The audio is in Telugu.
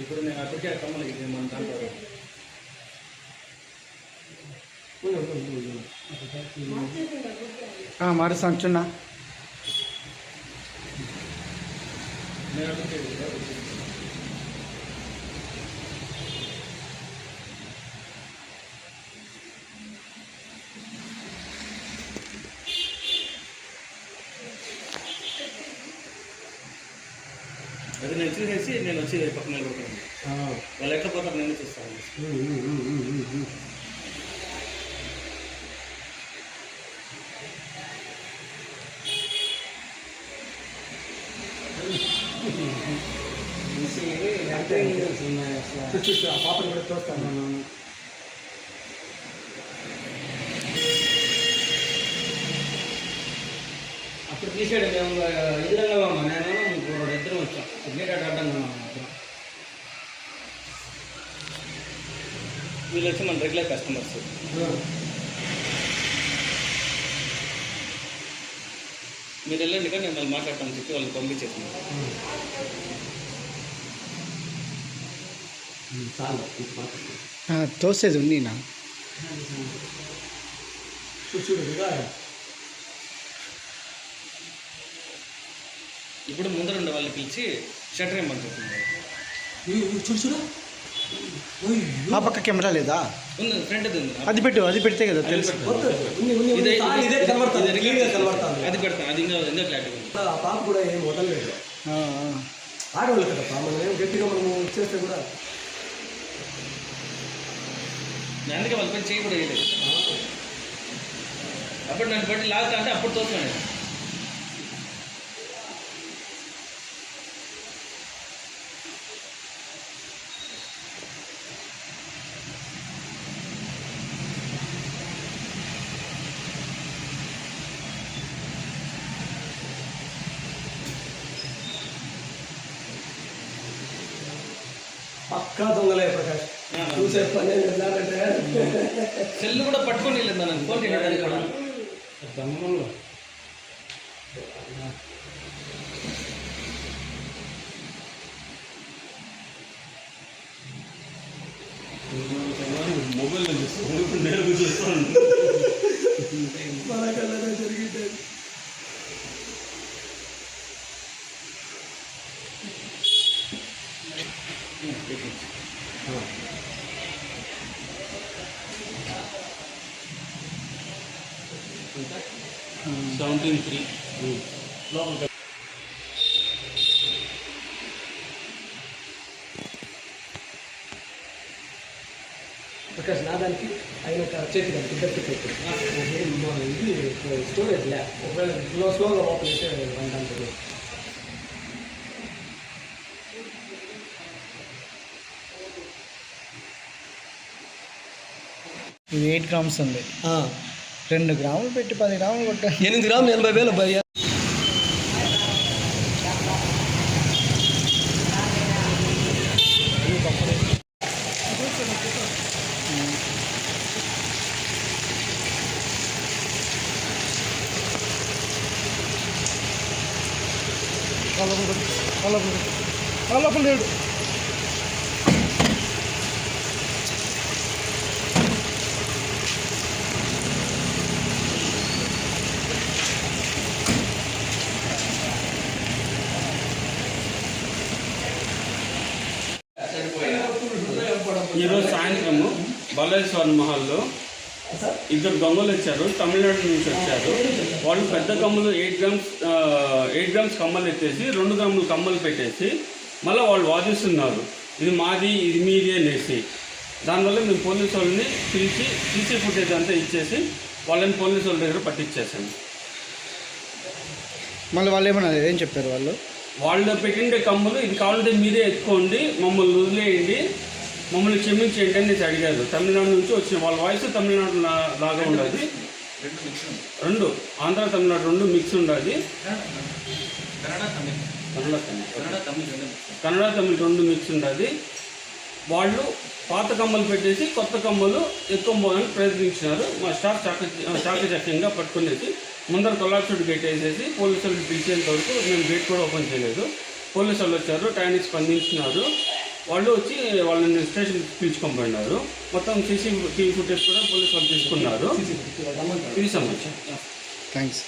ఇప్పుడు నేను అప్పటికే కమ్మలు మన దాంట్లో మరి సంచున్నా అది నేను చూసేసి నేను వచ్చి పక్కన నిలబడుతున్నాను. వాళ్ళు ఎట్లా పోతారు నేను చూస్తాను. పాపను కూడా చూస్తాను. అప్పుడు తీసాడు మేము ఎదురంగా నేను ఇద్దరం వచ్చాం. గేట్ అడ్డంగా వీళ్ళు వచ్చి మన రెగ్యులర్ కస్టమర్స్. మీరు వెళ్ళండి కానీ నేను వాళ్ళు మాట్లాడతాను చెప్పి వాళ్ళని పంపించేస్తున్నాను. తోసేది ఉంది నా ఇప్పుడు ముందరుండే వాళ్ళని పిలిచి షటర్ ఏమని చెప్తున్నారు. చూడు ఆ పక్క కెమెరా లేదా? ఉంది, ఫ్రంట్ ఉంది. అది పెడితే కదా తెలుసు. అది పెడతాను. అది ఇంకా క్లారిటీ ఉంది. పాప కూడా ఏం వదలలేదు. ఆడవాళ్ళు కదా మనం ఏం గట్టిగా మనము చేస్తే కూడా అందుకే వాళ్ళ పని చేయి కూడా వేయలేదు. అప్పుడు నన్ను బట్టి లాగుతా అంటే అప్పుడు తోస్తున్నాను. పక్కా దొంగలే ప్రకాష్. చూసే పని వెళ్ళాలంటే సెల్ కూడా పట్టుకొని వెళ్ళిందా నన్ను ఫోన్ చేయడానికి కూడా దొంగలో మొబైల్లో చూస్తాను. నేను చూస్తాను మనకల్లా జరిగింది. ప్రకాష్ నా దానికి ఆయన చేతి దానికి ఇద్దరికి పెట్టి ఇది స్టోరేజ్ లే ఒకవేళ స్లోగా ఓపెన్ చేస్తే వంటానికి 8 గ్రామ్స్ ఉంది. 2 గ్రాములు పెట్టి 10 గ్రాములు కొట్ట 8 గ్రాములు 80,000 భయ్యా. లోపల లేడు. ఈరోజు సాయంత్రము బాలాజీ స్వర్ణ మహల్లో ఇద్దరు దొంగలు వచ్చారు. తమిళనాడు నుంచి వచ్చారు. వాళ్ళు పెద్ద కమ్మలు 8 గ్రామ్స్ కమ్మలు ఎత్తేసి 2 గ్రాములు కమ్మలు పెట్టేసి మళ్ళీ వాళ్ళు వాదిస్తున్నారు ఇది మాది ఇది మీది అనేసి. దానివల్ల మేము పోలీసు వాళ్ళని పిలిచి సీసీ ఫుటేజ్ అంతా ఇచ్చేసి వాళ్ళని పోలీసు వాళ్ళ దగ్గర పట్టించేసాము. మళ్ళీ వాళ్ళు ఏమన్నా ఏం చెప్పారు? వాళ్ళు పెట్టిండే కమ్మలు ఇది కావాలంటే మీరే ఎత్తుకోండి, మమ్మల్ని వదిలేయండి, మమ్మల్ని క్షమించేయండి అని అడిగారు. తమిళనాడు నుంచి వచ్చిన వాళ్ళ వాయిస్ తమిళనాడు లాగా ఉండదు. 2 ఆంధ్ర తమిళనాడు 2 మిక్స్ ఉండదు. కన్నడ తమిళ్ 2 మిక్స్ ఉండదు. వాళ్ళు పాత కమ్మలు పెట్టేసి కొత్త కమ్మలు ఎత్తుకోబోదని ప్రయత్నించినారు. మా స్టాఫ్ చాకచక్యంగా పట్టుకునేసి ముందర కొల్లాచుడు గేట్ వేసేసి పోలీసు వాళ్ళు పిలిచేంత వరకు మేము గేట్ కూడా ఓపెన్ చేయలేదు. పోలీసు వాళ్ళు వచ్చారు, టైంకి స్పందించినారు. వాళ్ళు వచ్చి వాళ్ళని స్టేషన్కి పిలుచుకొని పోయినారు. మొత్తం CCTV ఫుటేజ్ కూడా పోలీసు వాళ్ళు తీసుకున్నారు. ఇది సమస్య. థ్యాంక్స్.